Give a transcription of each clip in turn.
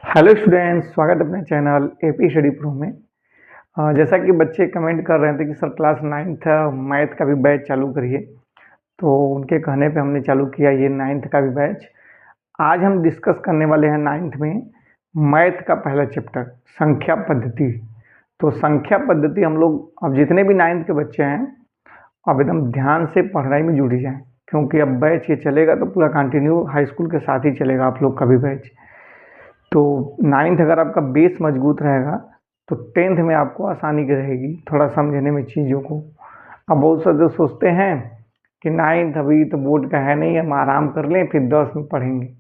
Hello students, स्वागत है अपने चैनल एपी स्टडी प्रो में। जैसा कि बच्चे कमेंट कर रहे थे कि सर क्लास 9th मैथ का भी बैच चालू करिए, तो उनके कहने पे हमने चालू किया ये 9th का भी बैच। आज हम डिस्कस करने वाले हैं 9th में मैथ का पहला चैप्टर संख्या पद्धति। तो संख्या पद्धति हम लोग अब जितने भी 9th के बच्चे हैं अब एकदम ध्यान से पढ़ाई में जुड़ जाएं, क्योंकि अब बैच ये चलेगा तो पूरा कंटिन्यू हाई स्कूल के साथ ही चलेगा आप लोग का भी बैच। तो 9th अगर आपका बेस मजबूत रहेगा तो 10th में आपको आसानी रहेगी थोड़ा समझने में चीज़ों को। अब बहुत सारे दोस्त सोचते हैं कि 9th अभी तो बोर्ड का है नहीं, हम आराम कर लें फिर 10 में पढ़ेंगे,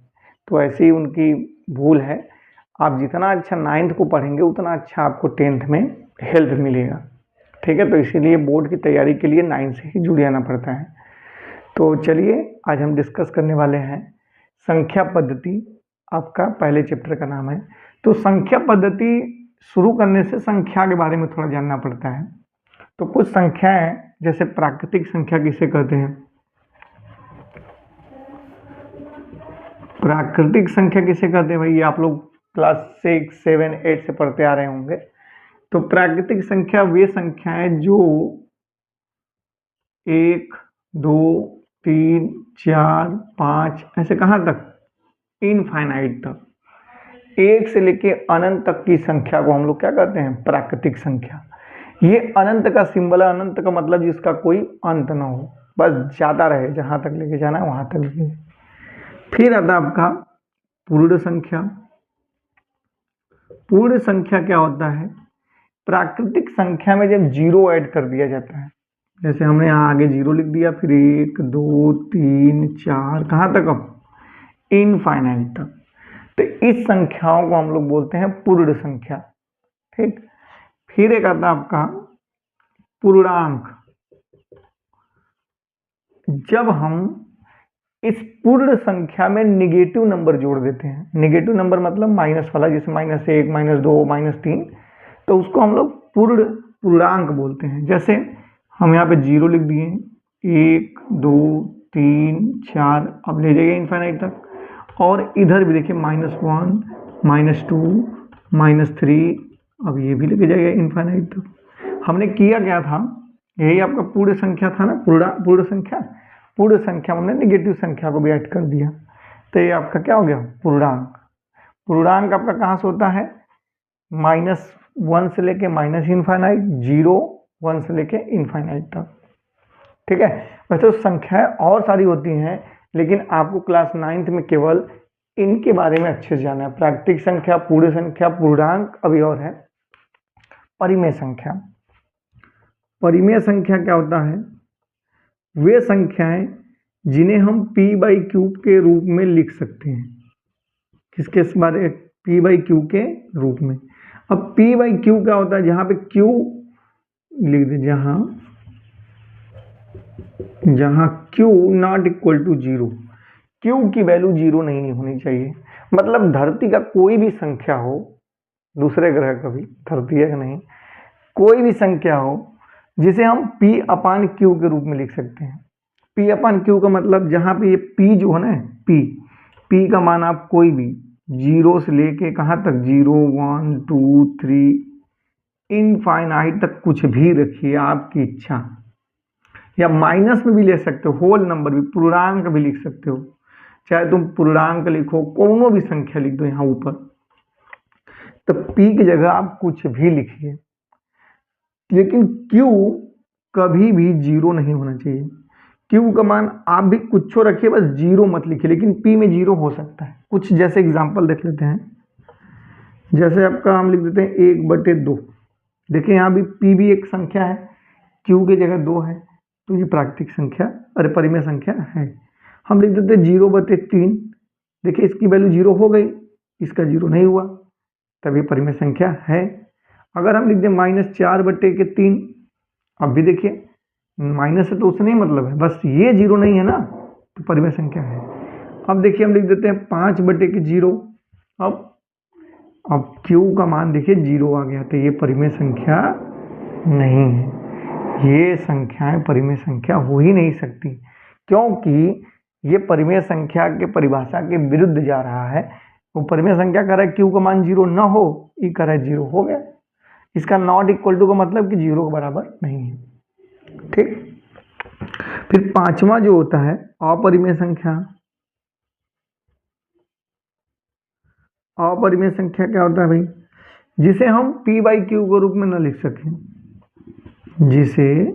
तो ऐसी ही उनकी भूल है। आप जितना अच्छा 9th को पढ़ेंगे उतना अच्छा आपको 10th में हेल्प मिलेगा, ठीक है। तो इसीलिए बोर्ड की तैयारी के लिए 9th से ही जुड़ जाना पड़ता है। तो चलिए आज हम डिस्कस करने वाले हैं संख्या पद्धति। आपका पहले चैप्टर का नाम है। तो संख्या पद्धति शुरू करने से संख्या के बारे में थोड़ा जानना पड़ता है। तो कुछ संख्याएं जैसे प्राकृतिक संख्या किसे कहते हैं, प्राकृतिक संख्या किसे कहते हैं भाई, आप लोग क्लास 6, 7, 8 से पढ़ते आ रहे होंगे। तो प्राकृतिक संख्या वे संख्याएं जो 1, 2, 3, 4, 5 ऐसे कहाँ तक, इनफाइनाइट तक, एक से लेके अनंत तक की संख्या को हम लोग क्या कहते हैं, प्राकृतिक संख्या। ये अनंत का सिंबल है। अनंत का मतलब जिसका कोई अंत ना हो, बस जाता रहे, जहां तक लेके जाना है वहां तक लेके। फिर आता आपका पूर्ण संख्या। पूर्ण संख्या क्या होता है, प्राकृतिक संख्या में जब जीरो ऐड कर दिया जाता है, जैसे हमने यहाँ आगे जीरो लिख दिया, फिर 1, 2, 3, 4 कहाँ तक, अब इनफाइनाइट तक। तो इस संख्याओं को हम लोग बोलते हैं पूर्ण संख्या, ठीक। फिर एक आता आपका पूर्णांक। जब हम इस पूर्ण संख्या में निगेटिव नंबर जोड़ देते हैं, निगेटिव नंबर मतलब माइनस वाला, जैसे -1, -2, -3, तो उसको हम लोग पूर्णांक बोलते हैं। जैसे हम यहाँ पे जीरो लिख दिए, 1, 2, 3, 4, अब ले जाइए इनफाइनाइट तक। और इधर भी देखिए -1, -2, -3, अब ये भी लेके जाइए इनफाइनाइट तक। हमने किया क्या था, यही आपका पूर्ण संख्या था ना, पूर्ण संख्या। पूर्ण संख्या हमने निगेटिव संख्या को भी ऐड कर दिया, तो ये आपका क्या हो गया, पूर्णांक। पूर्णांक आपका कहाँ से होता है, -1 से लेके -इनफाइनाइट, 0, 1 से लेके इनफाइनाइट तक, ठीक है। वैसे तो संख्याएं और सारी होती हैं, लेकिन आपको क्लास 9th में केवल इनके बारे में अच्छे से जानना है। प्राकृतिक संख्या, पूर्ण संख्या, पूर्णांक, अभी और है परिमेय संख्या। परिमेय संख्या क्या होता है, वे संख्याएं जिन्हें हम p/q के रूप में लिख सकते हैं। किसके बारे, p/q के रूप में। अब p/q क्या होता है, जहां पे q लिख दे, जहां q not equal to 0, q की वैल्यू 0 नहीं होनी चाहिए। मतलब धरती का कोई भी संख्या हो, दूसरे ग्रह का भी, धरती है कि नहीं, कोई भी संख्या हो जिसे हम p/q के रूप में लिख सकते हैं। p/q का मतलब जहां पे ये p जो है ना, p का मान आप कोई भी 0 से लेके कहां तक, 0, 1, 2, 3 इनफाइनाइट तक कुछ भी रखिए, आपकी इच्छा। या माइनस में भी ले सकते हो, होल नंबर भी, पूर्णांक भी लिख सकते हो, चाहे तुम पूर्णांक लिखो, कोनो भी संख्या लिख दो यहाँ ऊपर, तो p की जगह आप कुछ भी लिखिए, लेकिन q कभी भी 0 नहीं होना चाहिए। q का मान आप भी कुछ रखिए, बस 0 मत लिखिए, लेकिन p में 0 हो सकता है कुछ। जैसे एग्जांपल देख लेते हैं, जैसे आपका हम लिख देते हैं 1/2। देखिए यहाँ भी p भी एक संख्या है, q की जगह 2 है, तो ये प्राकृतिक संख्या, अरे परिमेय संख्या है। हम लिख देते हैं 0/3। देखिए इसकी वैल्यू 0 हो गई, इसका 0 नहीं हुआ, तभी परिमेय संख्या है। अगर हम लिख दें -4/3, अब भी देखिए माइनस है तो उससे नहीं मतलब है, बस ये 0 नहीं है ना, तो परिमेय संख्या है। अब देखिए हम लिख देते हैं 5/0। अब q का मान देखिए 0 आ गया, तो ये परिमेय संख्या नहीं है। ये संख्याएं परिमेय संख्या हो ही नहीं सकती, क्योंकि ये परिमेय संख्या के परिभाषा के विरुद्ध जा रहा है। वो परिमेय संख्या कह रहा है क्यू का मान 0 ना हो, ई कह रहा है 0 हो गया। इसका नॉट इक्वल टू का मतलब कि 0 के बराबर नहीं है। ठीक, फिर पांचवा जो होता है अपरिमेय संख्या। अपरिमेय संख्या क्या होता है भाई? जिसे हम p बाई क्यू के रूप में न लिख सकें, जिसे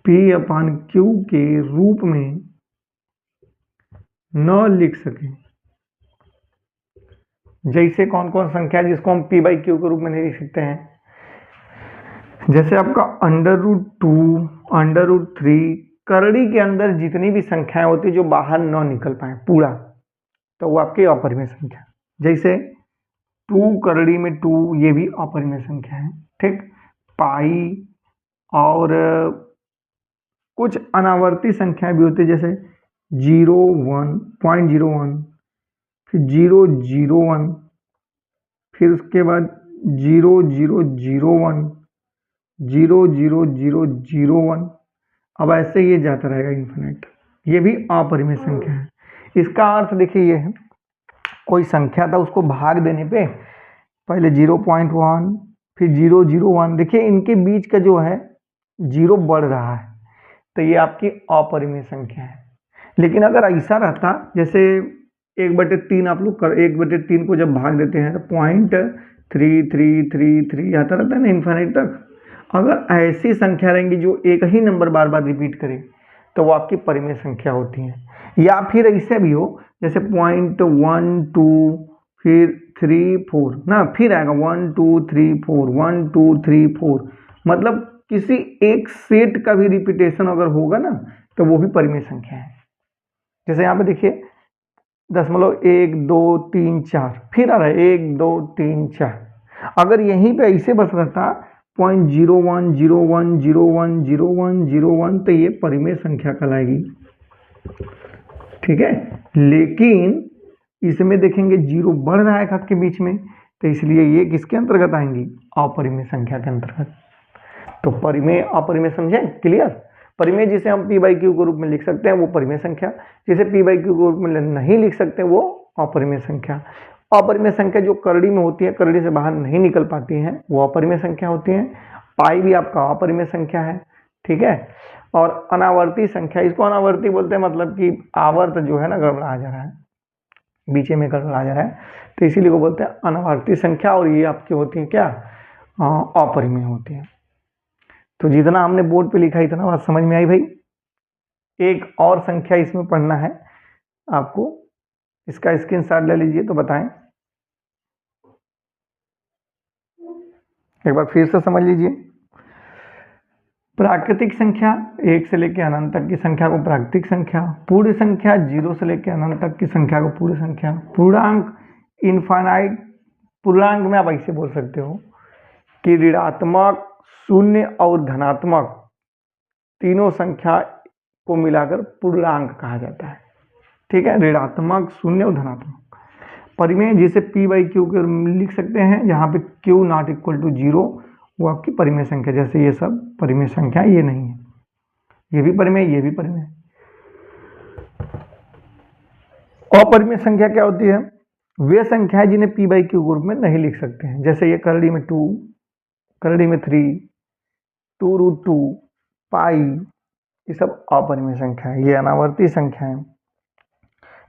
p अपान क्यू के रूप में न लिख सकें। जैसे कौन कौन संख्या है जिसको हम p बाई क्यू के रूप में नहीं लिख सकते हैं? जैसे आपका √2, √3, करड़ी के अंदर जितनी भी संख्याएं होती है जो बाहर न निकल पाए पूरा, तो वो आपकी अपरिमेय संख्या। जैसे 2 करड़ी में 2, ये भी अपरिमेय संख्या है। ठीक, पाई और कुछ अनावर्ती संख्याएं भी होती है, जैसे 0.1, फिर 0.01, फिर उसके बाद 0.001, 0.0001। अब ऐसे ये जाता रहेगा इन्फिनिट। ये भी अपरिमेय संख्या है। इसका अर्थ देखिए ये है, कोई संख्या था उसको भाग देने पे पहले 0.1 फिर 0.01, देखिए इनके बीच का जो है 0 बढ़ रहा है, तो ये आपकी अपरिमेय संख्या है। लेकिन अगर ऐसा रहता जैसे 1/3 आप लोग 1/3 को जब भाग देते हैं तो 0.3333 आता रहता है ना इन्फिनिट तक। अगर ऐसी संख्या रहेंगी जो एक ही नंबर बार बार रिपीट करे तो वो आपकी परिमेय संख्या होती है। या फिर ऐसे भी हो जैसे 0.12 फिर 3 4 ना, फिर आएगा 1 2 3 4 1 2 3 4, मतलब किसी एक सेट का भी रिपीटेशन अगर होगा ना तो वो भी परिमेय संख्या है। जैसे यहाँ पे देखिए 0.1 2 3 4, फिर आ रहा है 1 2 3 4। अगर यहीं पे ऐसे बस रहता 0.01 01 01 01 01 तो ये परिमेय संख्या कहलाएगी। ठीक है, लेकिन इसमें देखेंगे 0 बढ़ रहा है खत के बीच में, तो इसलिए ये किसके अंतर्गत आएंगी? अपरिमेय संख्या के अंतर्गत। तो परिमेय अपरिमेय समझे? क्लियर? परिमेय जिसे हम p बाई क्यू के रूप में लिख सकते हैं वो परिमेय संख्या, जिसे p बाई क्यू के रूप में नहीं लिख सकते वो अपरिमेय संख्या। अपरिमेय संख्या जो करड़ी में होती है, करड़ी से बाहर नहीं निकल पाती हैं, वो अपरिमेय संख्या होती है। पाई भी आपका अपरिमेय संख्या है। ठीक है, और अनावर्ती संख्या, इसको अनावर्ती बोलते हैं, मतलब कि आवर्त जो है ना गड़बड़ा जा रहा है, बीच में गड़बड़ा जा रहा है, तो इसीलिए को बोलते हैं अनावर्ती संख्या। और ये आपकी होती है क्या? अपरिमेय होती है। तो जितना हमने बोर्ड पे लिखा इतना बात समझ में आई भाई? एक और संख्या इसमें पढ़ना है आपको, इसका स्क्रीनशॉट ले लीजिए तो बताएं। एक बार फिर से समझ लीजिए। प्राकृतिक संख्या 1 से लेकर अनंत तक की संख्या को प्राकृतिक संख्या, पूर्ण संख्या 0 से लेकर अनंत तक की संख्या को पूर्ण संख्या, पूर्णांक इनफाइनाइट, पूर्णांक में आप ऐसे बोल सकते हो कि ऋणात्मक, शून्य और धनात्मक तीनों संख्या को मिलाकर पूर्णांक कहा जाता है। ठीक है, ऋणात्मक, शून्य और धनात्मक। परिमेय जिसे p बाई क्यू के लिख सकते हैं, जहाँ पे q नॉट इक्वल टू 0 वो आपकी परिमेय संख्या। जैसे ये सब परिमेय संख्या, ये नहीं है, ये भी परिमेय, ये भी परिमेय। अपरिमेय संख्या क्या होती है? वे संख्याएं जिन्हें p बाई क्यू के रूप में नहीं लिख सकते हैं। जैसे ये करड़ी में 2, करड़ी में 3, 2√2, पाई, ये सब अपरिमेय संख्या है, ये अनावर्ती संख्या है।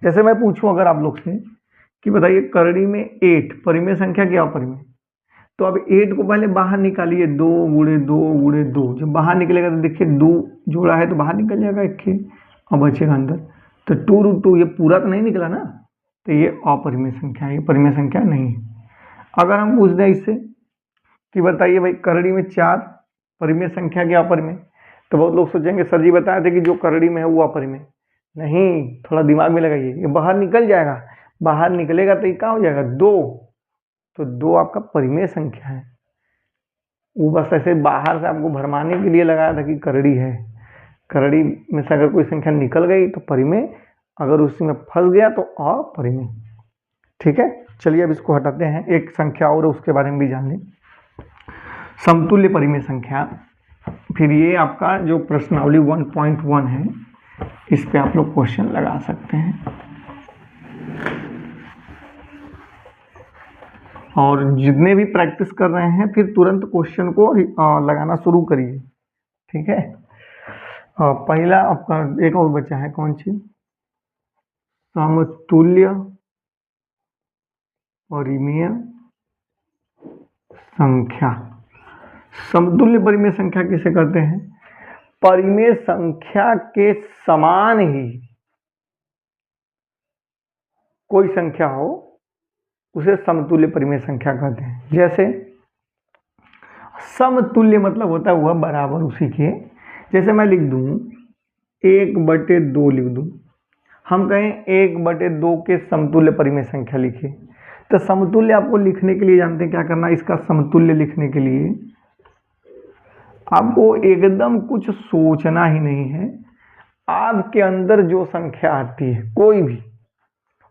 जैसे मैं पूछूं अगर आप लोग से कि बताइए करड़ी में 8 परिमेय संख्या क्या अपरिमेय? तो अब 8 को पहले बाहर निकालिए, 2 गुणे 2 गुणे 2, जब बाहर निकलेगा तो देखिए 2 जोड़ा है तो बाहर निकल जाएगा एक के, और बचेगा अंदर। तो 2√2 ये पूरा तो नहीं निकला ना, तो ये अपरिमेय संख्या है, ये परिमेय संख्या नहीं है। अगर हम पूछ दें इससे कि बताइए भाई करड़ी में 4 परिमेय संख्या क्या अपरिमेय? तो बहुत लोग सोचेंगे सर जी बताए थे कि जो करड़ी में है वो अपरिमेय। नहीं, थोड़ा दिमाग में लगाइए, ये बाहर निकल जाएगा, बाहर निकलेगा तो ये क्या हो जाएगा? 2, तो 2 आपका परिमेय संख्या है। वो बस ऐसे बाहर से आपको भरमाने के लिए लगाया था कि करड़ी है, करड़ी में से अगर कोई संख्या निकल गई तो परिमेय, अगर उसी में फंस गया तो अपरिमेय। ठीक है, चलिए अब इसको हटाते हैं, एक संख्या और उसके बारे में भी जान लें, समतुल्य परिमेय संख्या। फिर ये आपका जो प्रश्नावली 1.1 है, इस पे आप लोग क्वेश्चन लगा सकते हैं। और जितने भी प्रैक्टिस कर रहे हैं फिर तुरंत क्वेश्चन को लगाना शुरू करिए, ठीक है। पहला आपका एक और बचा है, कौन सी? समतुल्य परिमेय संख्या। समतुल्य परिमेय संख्या किसे कहते हैं? परिमेय संख्या के समान ही कोई संख्या हो उसे समतुल्य परिमेय संख्या कहते हैं। जैसे समतुल्य मतलब होता है वह बराबर उसी के, जैसे मैं लिख दूं 1/2 लिख दूं, हम कहें 1/2 के समतुल्य परिमेय संख्या लिखिए, तो समतुल्य आपको लिखने के लिए जानते हैं क्या करना है? इसका समतुल्य लिखने के लिए आपको एकदम कुछ सोचना ही नहीं है, आपके अंदर जो संख्या आती है कोई भी,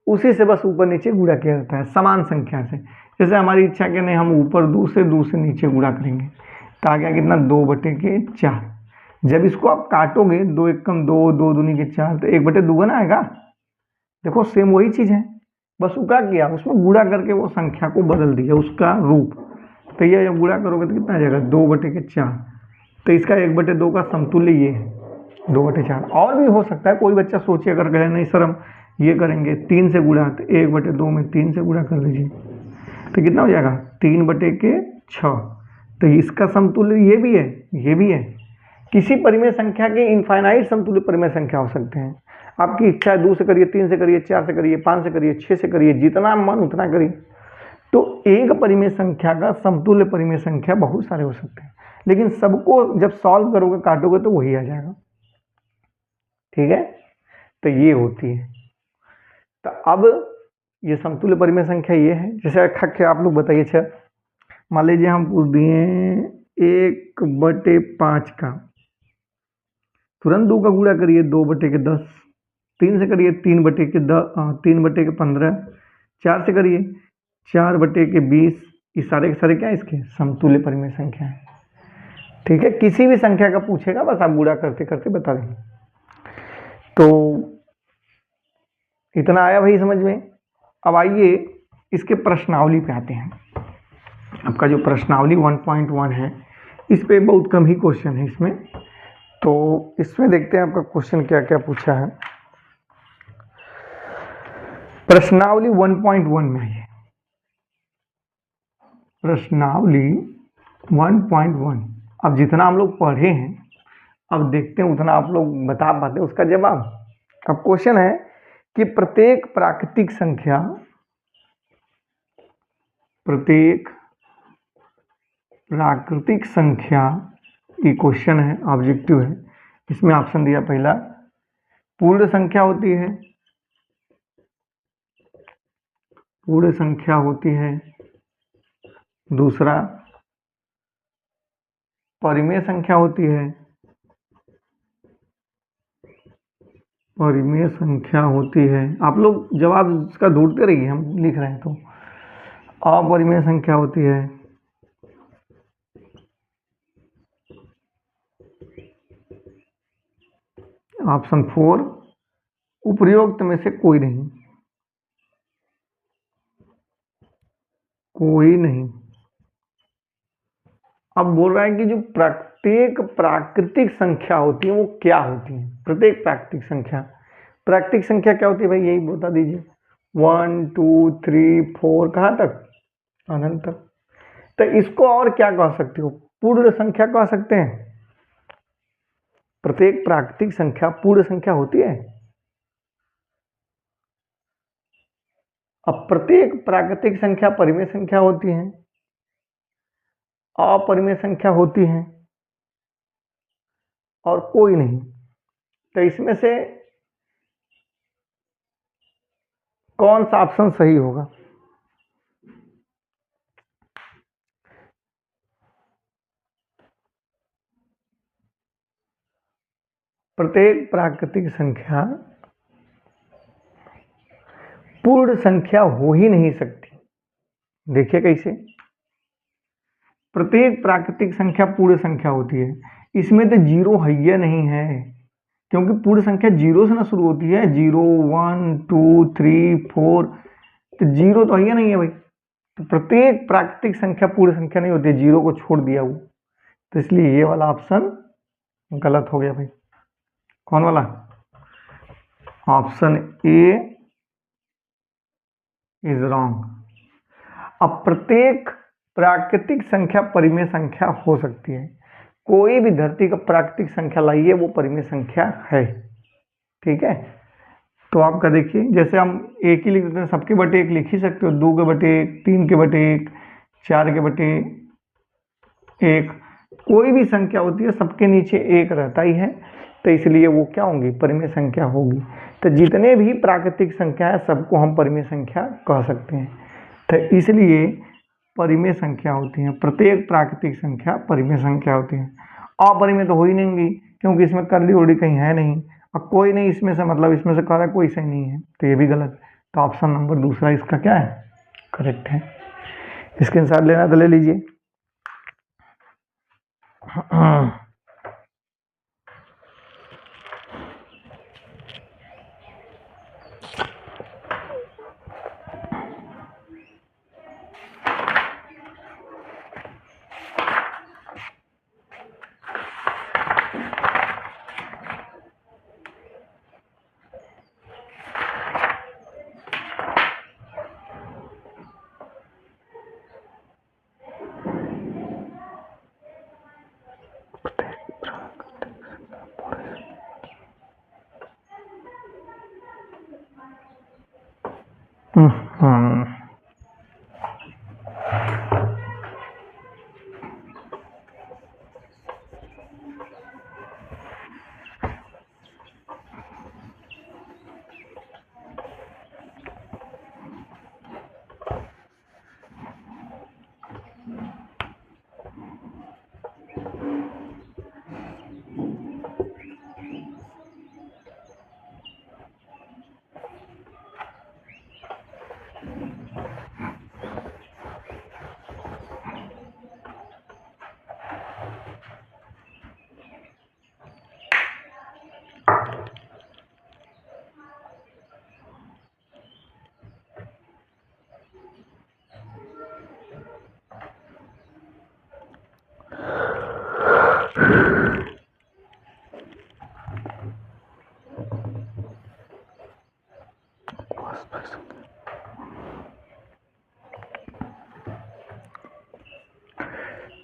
उसी से बस ऊपर नीचे गुणा किया जाता है समान संख्या से। जैसे हमारी इच्छा के नहीं हम ऊपर 2 से नीचे गुणा करेंगे, तो आ गया कितना? 2/4। जब इसको आप काटोगे 2 एकम 2, 2 दूनी के 4, तो 1/2 ना आएगा। देखो सेम वही चीज है, बस वो क्या किया, उसमें गुणा करके वो संख्या को बदल दिया उसका रूप। तो ये जब गुणा करोगे तो कितना आ जाएगा? 2/4। तो इसका 1/2 का समतुल्य ये है 2/4। और भी हो सकता है, कोई बच्चा सोचे अगर कहे नहीं सर हम ये करेंगे 3 से गुणा, तो 1/2 में 3 से गुणा कर लीजिए, तो कितना हो जाएगा? 3/6। तो इसका समतुल्य ये भी है, ये भी है। किसी परिमेय संख्या के इनफाइनाइट समतुल्य परिमेय संख्या हो सकते हैं। आपकी इच्छा है 2 से करिए, 3 से करिए, 4 से करिए, 5 से करिए, 6 से करिए, जितना मन उतना करिए। तो एक परिमेय संख्या का समतुल्य परिमेय संख्या बहुत सारे हो सकते हैं, लेकिन सबको जब सॉल्व करोगे काटोगे तो वही आ जाएगा, ठीक है। तो ये होती है। तो अब ये समतुल्य परिमेय संख्या ये है। जैसे आप लोग बताइए, अच्छा मान लीजिए हम पूछ दिए 1/5 का, तुरंत 2 का गुणा करिए 2/10, 3 से करिए 3/15, 4 से करिए 4/20। ये सारे के सारे क्या है? इसके समतुल्य परिमेय संख्या है, ठीक है। किसी भी संख्या का पूछेगा बस आप गुणा करते करते बता देंगे। तो इतना आया भाई समझ में। अब आइए इसके प्रश्नावली पे आते हैं। आपका जो प्रश्नावली 1.1 है इस पे बहुत कम ही क्वेश्चन है इसमें, तो इसमें देखते हैं आपका क्वेश्चन क्या क्या पूछा है। प्रश्नावली 1.1 में आइए, प्रश्नावली 1.1। अब जितना हम लोग पढ़े हैं अब देखते हैं उतना आप लोग बता पाते हैं उसका जवाब। अब क्वेश्चन है कि प्रत्येक प्राकृतिक संख्या ये क्वेश्चन है, ऑब्जेक्टिव है। इसमें ऑप्शन दिया पहला पूर्ण संख्या होती है, पूर्ण संख्या होती है, दूसरा परिमेय संख्या होती है, परिमेय संख्या होती है। आप लोग जवाब इसका ढूंढते रहिए, हम लिख रहे हैं तो। अपरिमेय संख्या होती है, ऑप्शन 4 उपरोक्त में से कोई नहीं, कोई नहीं। अब बोल रहा है कि जो प्रत्येक प्राकृतिक संख्या होती है वो क्या होती है? प्रत्येक प्राकृतिक संख्या क्या होती है भाई? यही बता दीजिए। 1 2 3 4 कहाँ तक? अनंत तक। तो इसको और क्या कह सकते हो? पूर्ण संख्या कह सकते हैं। प्रत्येक प्राकृतिक संख्या पूर्ण संख्या होती है। अब प्रत्येक प्राकृतिक संख्या परिमेय संख्या होती है, अपरिमेय संख्या होती है और कोई नहीं। तो इसमें से कौन सा ऑप्शन सही होगा? प्रत्येक प्राकृतिक संख्या पूर्ण संख्या हो ही नहीं सकती। देखिए कैसे, प्रत्येक प्राकृतिक संख्या पूर्ण संख्या होती है, इसमें तो जीरो है नहीं है, क्योंकि पूर्ण संख्या जीरो से ना शुरू होती है। 0 1 2 3 4, तो जीरो तो है नहीं है भाई। तो प्रत्येक प्राकृतिक संख्या पूर्ण संख्या नहीं होती, जीरो को छोड़ दिया वो, तो इसलिए ये वाला ऑप्शन गलत हो गया भाई। कौन वाला? Option A is wrong. अब प्रत्येक प्राकृतिक संख्या परिमेय संख्या हो सकती है। कोई भी धरती का प्राकृतिक संख्या लाइए वो परिमेय संख्या है, ठीक है। तो आपका देखिए, जैसे हम एक ही लिख देते हैं, सबके बटे एक लिख ही सकते हो, 2 के बटे 1, 3 के बटे 1, 4 के बटे 1, कोई भी संख्या होती है सबके नीचे एक रहता ही है, तो इसलिए वो क्या होंगी? परिमेय संख्या होगी। तो जितने भी प्राकृतिक संख्या है सबको हम परिमेय संख्या कह सकते हैं, तो इसलिए परिमेय संख्या होती है, प्रत्येक प्राकृतिक संख्या परिमेय संख्या होती है। अपरिमेय तो हो ही नहीं, क्योंकि इसमें करली उर्ली कहीं है नहीं, और कोई नहीं इसमें से, मतलब इसमें से कह रहा कोई सही नहीं है, तो ये भी गलत। तो ऑप्शन नंबर दूसरा इसका क्या है? करेक्ट है। स्क्रीनशॉट लेना तो ले लीजिए।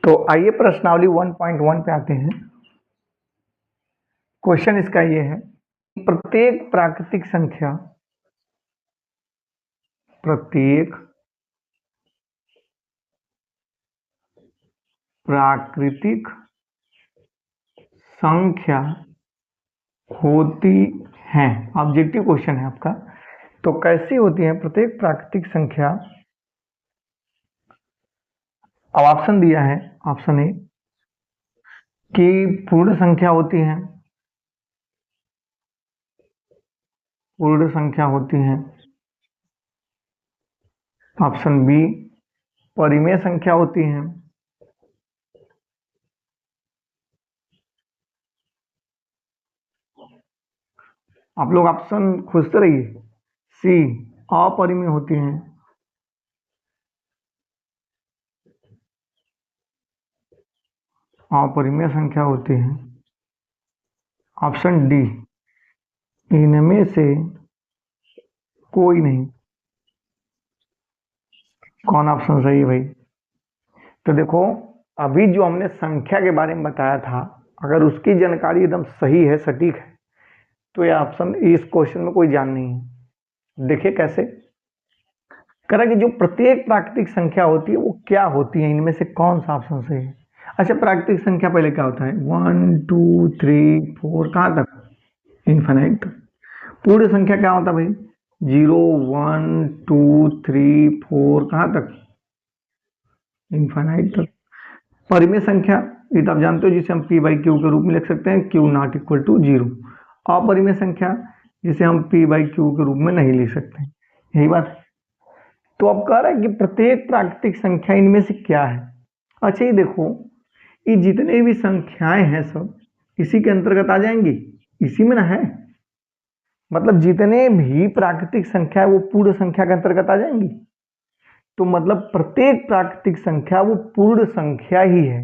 तो आइए प्रश्नावली 1.1 पे आते हैं। क्वेश्चन इसका ये है, प्रत्येक प्राकृतिक संख्या होती है, ऑब्जेक्टिव क्वेश्चन है आपका। तो कैसी होती है प्रत्येक प्राकृतिक संख्या? अब ऑप्शन दिया है, ऑप्शन ए कि पूर्ण संख्या होती है, पूर्ण संख्या होती है। ऑप्शन बी परिमेय संख्या होती है। आप लोग ऑप्शन खोजते रहिए। सी अपरिमेय होती है। अपरिमेय संख्या होती है। ऑप्शन डी इनमें से कोई नहीं। कौन ऑप्शन सही है भाई? तो देखो, अभी जो हमने संख्या के बारे में बताया था, अगर उसकी जानकारी एकदम सही है, सटीक है, तो यह ऑप्शन इस क्वेश्चन में कोई जान नहीं है। देखिए कैसे करा कि जो प्रत्येक प्राकृतिक संख्या होती है वो क्या होती है, इनमें से कौन सा ऑप्शन सही है। अच्छा, प्राकृतिक संख्या पहले क्या होता है? 1 2 3 4 कहाँ तक? इन्फिनाइट तक। पूर्ण संख्या क्या होता है भाई? 0 1 2 3 4 कहाँ तक? इन्फिनाइट तक। परिमेय संख्या ये तो आप जानते हो, जिसे हम p बाई क्यू के रूप में लिख सकते हैं, q नॉट इक्वल टू 0। अपरिमेय संख्या जिसे हम p बाई क्यू के रूप में नहीं लिख सकते, यही बात है। तो अब कह रहा है कि प्रत्येक प्राकृतिक संख्या इनमें से क्या है। अच्छा, ये देखो, ये जितने भी संख्याएं हैं सब इसी के अंतर्गत आ जाएंगी, इसी में ना है। मतलब जितने भी प्राकृतिक संख्या है वो पूर्ण संख्या के अंतर्गत आ जाएंगी। तो मतलब प्रत्येक प्राकृतिक संख्या वो पूर्ण संख्या ही है,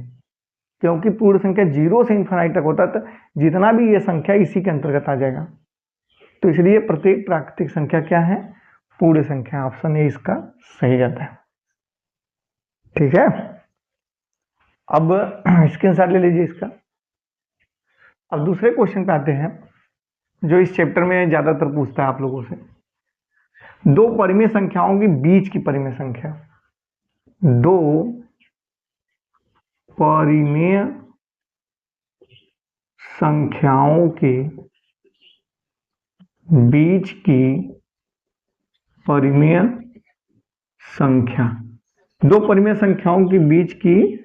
क्योंकि पूर्ण संख्या 0 से इन्फिनाइट तक होता है, तो जितना भी ये संख्या इसी के अंतर्गत आ जाएगा। तो इसलिए प्रत्येक प्राकृतिक संख्या क्या है? पूर्ण संख्या। ऑप्शन ए इसका सही रहता है। ठीक है, अब स्क्रीनशॉट ले लीजिए इसका। अब दूसरे क्वेश्चन पे आते हैं, जो इस चैप्टर में ज्यादातर पूछता है आप लोगों से। दो परिमेय संख्याओं के बीच की परिमेय संख्या, दो परिमेय संख्याओं के बीच की परिमेय संख्या, दो परिमेय संख्याओं के बीच की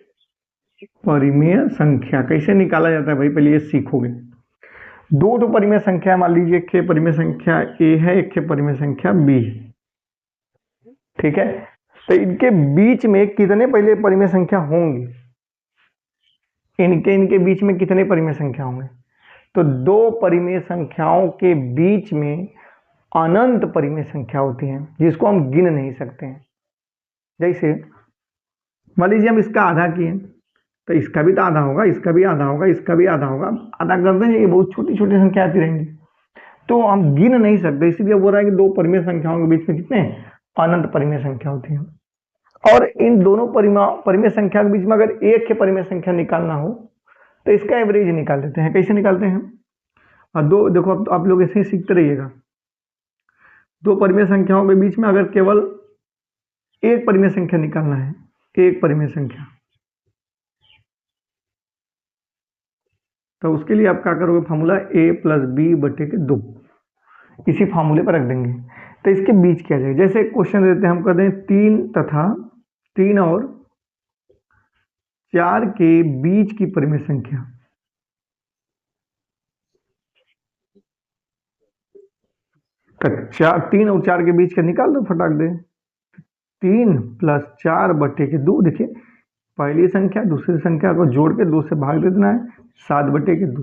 परिमेय संख्या कैसे निकाला जाता है भाई, पहले ये सीखोगे। दो तो परिमेय संख्या, मान लीजिए एक परिमेय संख्या ए है, एक परिमेय संख्या बी है। ठीक है, तो इनके बीच में कितने पहले परिमेय संख्या होंगे, इनके बीच में कितने परिमेय संख्या होंगे? तो दो परिमेय संख्याओं के बीच में अनंत परिमेय संख्या होती है, जिसको हम गिन नहीं सकते हैं। जैसे मान लीजिए हम इसका आधा किए, तो इसका भी तो आधा होगा, इसका भी आधा होगा, इसका भी आधा होगा, आधा कर देंगे, ये बहुत छोटी छोटी संख्या आती रहेंगी, तो हम गिन नहीं सकते। इसलिए बोल रहा है कि दो परिमेय संख्याओं के बीच में कितने अनंत परिमेय संख्या होती है। और इन दोनों परिमेय संख्या के बीच में अगर एक के परिमेय संख्या निकालना हो, तो इसका एवरेज निकाल देते हैं। कैसे निकालते हैं? और दो देखो, अब आप लोग ऐसे ही सीखते रहिएगा। दो परिमेय संख्याओं के बीच में अगर केवल एक परिमेय संख्या निकालना है, एक परिमेय संख्या, तो उसके लिए आप क्या करोगे? फार्मूला a प्लस बी बटे के 2, इसी फार्मूले पर रख देंगे। तो इसके बीच क्या जाएगा? जैसे क्वेश्चन देते हैं, हम कहते हैं 3 तथा 3 और 4 के बीच की परिमेय संख्या, तो 3 और 4 के बीच का निकाल दो फटाक दे। 3 प्लस 4 बटे के 2, देखिए पहली संख्या दूसरी संख्या को जोड़ के 2 से भाग दे देना है, 7 बटे के 2।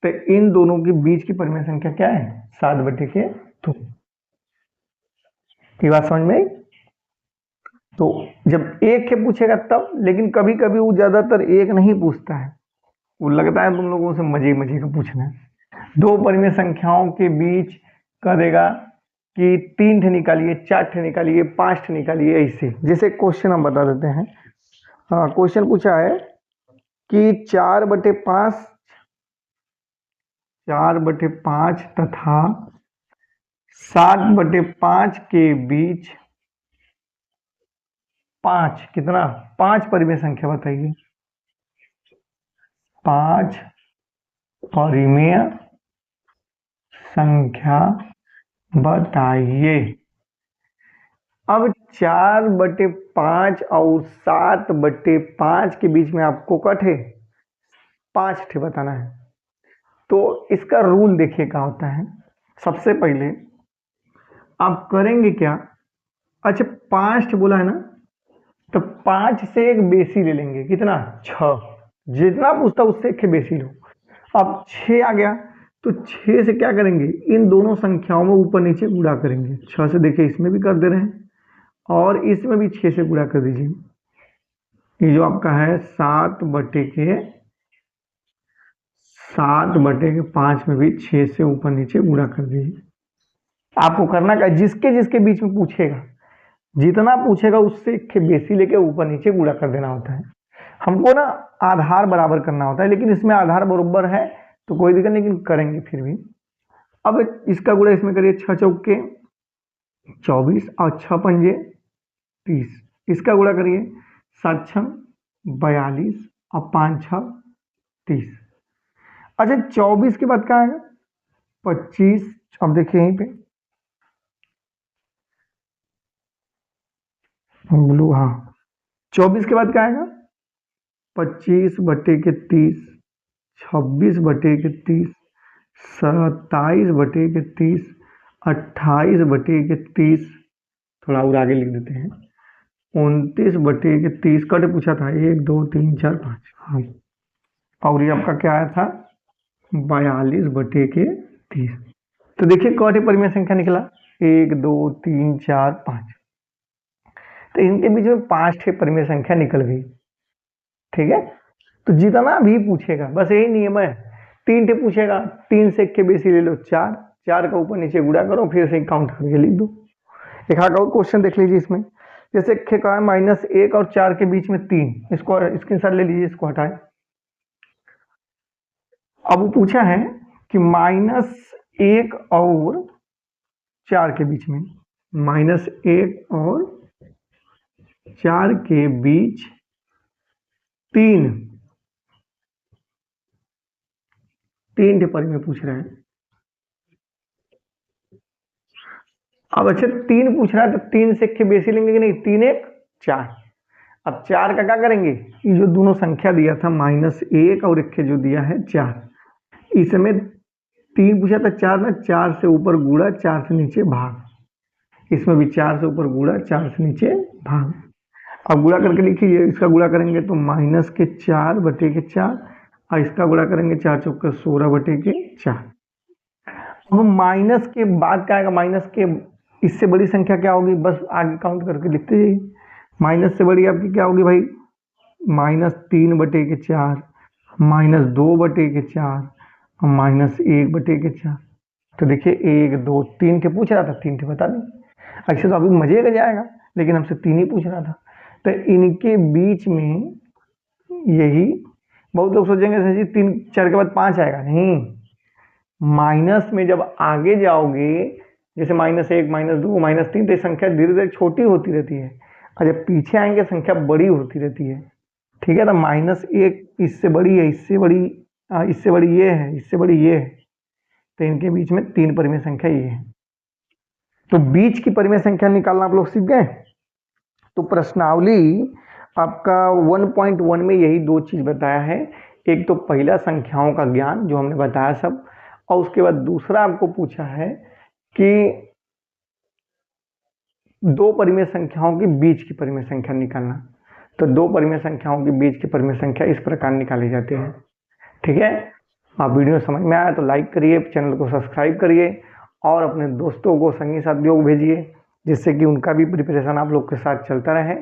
तो इन दोनों के बीच की परिमेय संख्या क्या है? 7 बटे के 2। ये बात समझ में आई? तो जब एक के पूछेगा तब, लेकिन कभी कभी वो ज्यादातर एक नहीं पूछता है, वो लगता है तुम लोगों से मजे मजे का पूछना है। दो परिमेय संख्याओं के बीच कर देगा कि 3 ठे निकालिए, 4 ठे निकालिए, 5 ठे निकालिए, ऐसे। जैसे क्वेश्चन हम बता देते हैं। हाँ, क्वेश्चन पूछा है कि 4/5 तथा 7/5 के बीच 5 कितना? 5 परिमेय संख्या बताइए, 5 परिमेय संख्या बताइए। अब 4/5 और 7/5 के बीच में आपको कटे 5 ठे बताना है। तो इसका रूल देखिए क्या होता है। सबसे पहले आप करेंगे क्या? अच्छा, 5 बोला है ना, तो 5 से एक बेसी ले लेंगे, कितना? 6। जितना पूछता उससे एक बेसी लो। अब 6 आ गया, तो 6 से क्या करेंगे? इन दोनों संख्याओं में ऊपर नीचे गुणा करेंगे। 6 से देखिए इसमें भी कर दे रहे हैं, और इसमें भी 6 से गुणा कर दीजिए। ये जो आपका है 7/5 में भी 6 से ऊपर नीचे गुणा कर दीजिए। आपको करना क्या? जिसके जिसके बीच में पूछेगा, जितना पूछेगा उससे एक बेसी लेके ऊपर नीचे गुणा कर देना होता है। हमको ना आधार बराबर करना होता है, लेकिन इसमें आधार बराबर है तो कोई दिक्कत नहीं, लेकिन करेंगे फिर भी। अब इसका गुणा इसमें करिए, 6 चौके 24 और 6 पंजे 30। इसका गुणा करिए, 7 6 42 और 5 6 30। अच्छा, 24 के बाद क्या आएगा? 25। अब देखिए यहीं पे ब्लू, हाँ, 24 के बाद क्या आएगा? 25/30, 26/30, 27/30, 28/30, थोड़ा और आगे लिख देते हैं, 29/30। कट पूछा था 1 2 3 4 5, हाँ। और ये आपका क्या आया था? 42/30। तो देखिए कौटे परिमेय संख्या निकला, 1 2 3 4 5। तो तो इनके बीच में 5 परिमेय संख्या निकल गई। ठीक है, तो जितना भी पूछेगा बस यही नियम है। 3 पूछेगा, 3 से 1 के बेसी ले लो 4, 4 का ऊपर नीचे गुणा करो, फिर से काउंट करके लिख दो। एक आधा और क्वेश्चन देख लीजिए इसमें, जैसे कहा है -1 और 4 के बीच में 3, इसको स्क्रीनशॉट ले लीजिए, इसको हटाएं। अब वो पूछा है कि -1 और 4 के बीच में, -1 और 4 के बीच 3 परिमेय पूछ रहे हैं। अब अच्छा 3 पूछ रहा है तो 3 से 1 के बेसी लेंगे कि नहीं, 3 1 4। अब 4 का क्या करेंगे, ये जो दोनों संख्या दिया था -1 और 1 के जो दिया है 4, इसमें 3 पूछा था 4 ना, 4 से ऊपर गुणा 4 से नीचे भाग, इसमें भी 4 से ऊपर गुणा 4 से नीचे भाग। अब गुणा करके लिखिए, इसका गुणा करेंगे तो -4/4 और इसका गुणा करेंगे 4 चौके 16/4। अब माइनस के बाद क्या आएगा, माइनस के इससे बड़ी संख्या क्या होगी, बस आगे काउंट करके लिखते जाइए। माइनस से बड़ी आपकी क्या होगी भाई, -3/4, -2/4 और -1/4। तो देखिए 1 2 3 के पूछ रहा था, 3 के बता दें। अच्छा तो अभी मजे का जाएगा, लेकिन हमसे 3 ही पूछ रहा था, तो इनके बीच में यही, बहुत लोग सोचेंगे सर जी 3 4 के बाद 5 आएगा, नहीं, माइनस में जब आगे जाओगे, जैसे -1 -2 -3, तो संख्या धीरे धीरे छोटी होती रहती है, और जब पीछे आएंगे संख्या बड़ी होती रहती है। ठीक है, तो -1 इससे बड़ी है, इससे बड़ी ये है, इससे बड़ी ये है, तो इनके बीच में 3 परिमेय संख्या ये है। तो बीच की परिमेय संख्या निकालना आप लोग सीख गए। तो प्रश्नावली आपका 1.1 में यही 2 चीज बताया है, एक तो पहला संख्याओं का ज्ञान जो हमने बताया सब, और उसके बाद दूसरा आपको पूछा है कि 2 परिमेय संख्याओं के बीच की परिमेय संख्या निकालना। तो 2 परिमेय संख्याओं के बीच की परिमेय संख्या इस प्रकार निकाली जाती है। ठीक है, आप वीडियो समझ में आया तो लाइक करिए, चैनल को सब्सक्राइब करिए और अपने दोस्तों को, संगी साथियों को भेजिए, जिससे कि उनका भी प्रिपरेशन आप लोग के साथ चलता रहे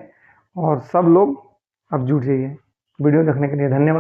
और सब लोग अब जुट जाइए। वीडियो देखने के लिए धन्यवाद।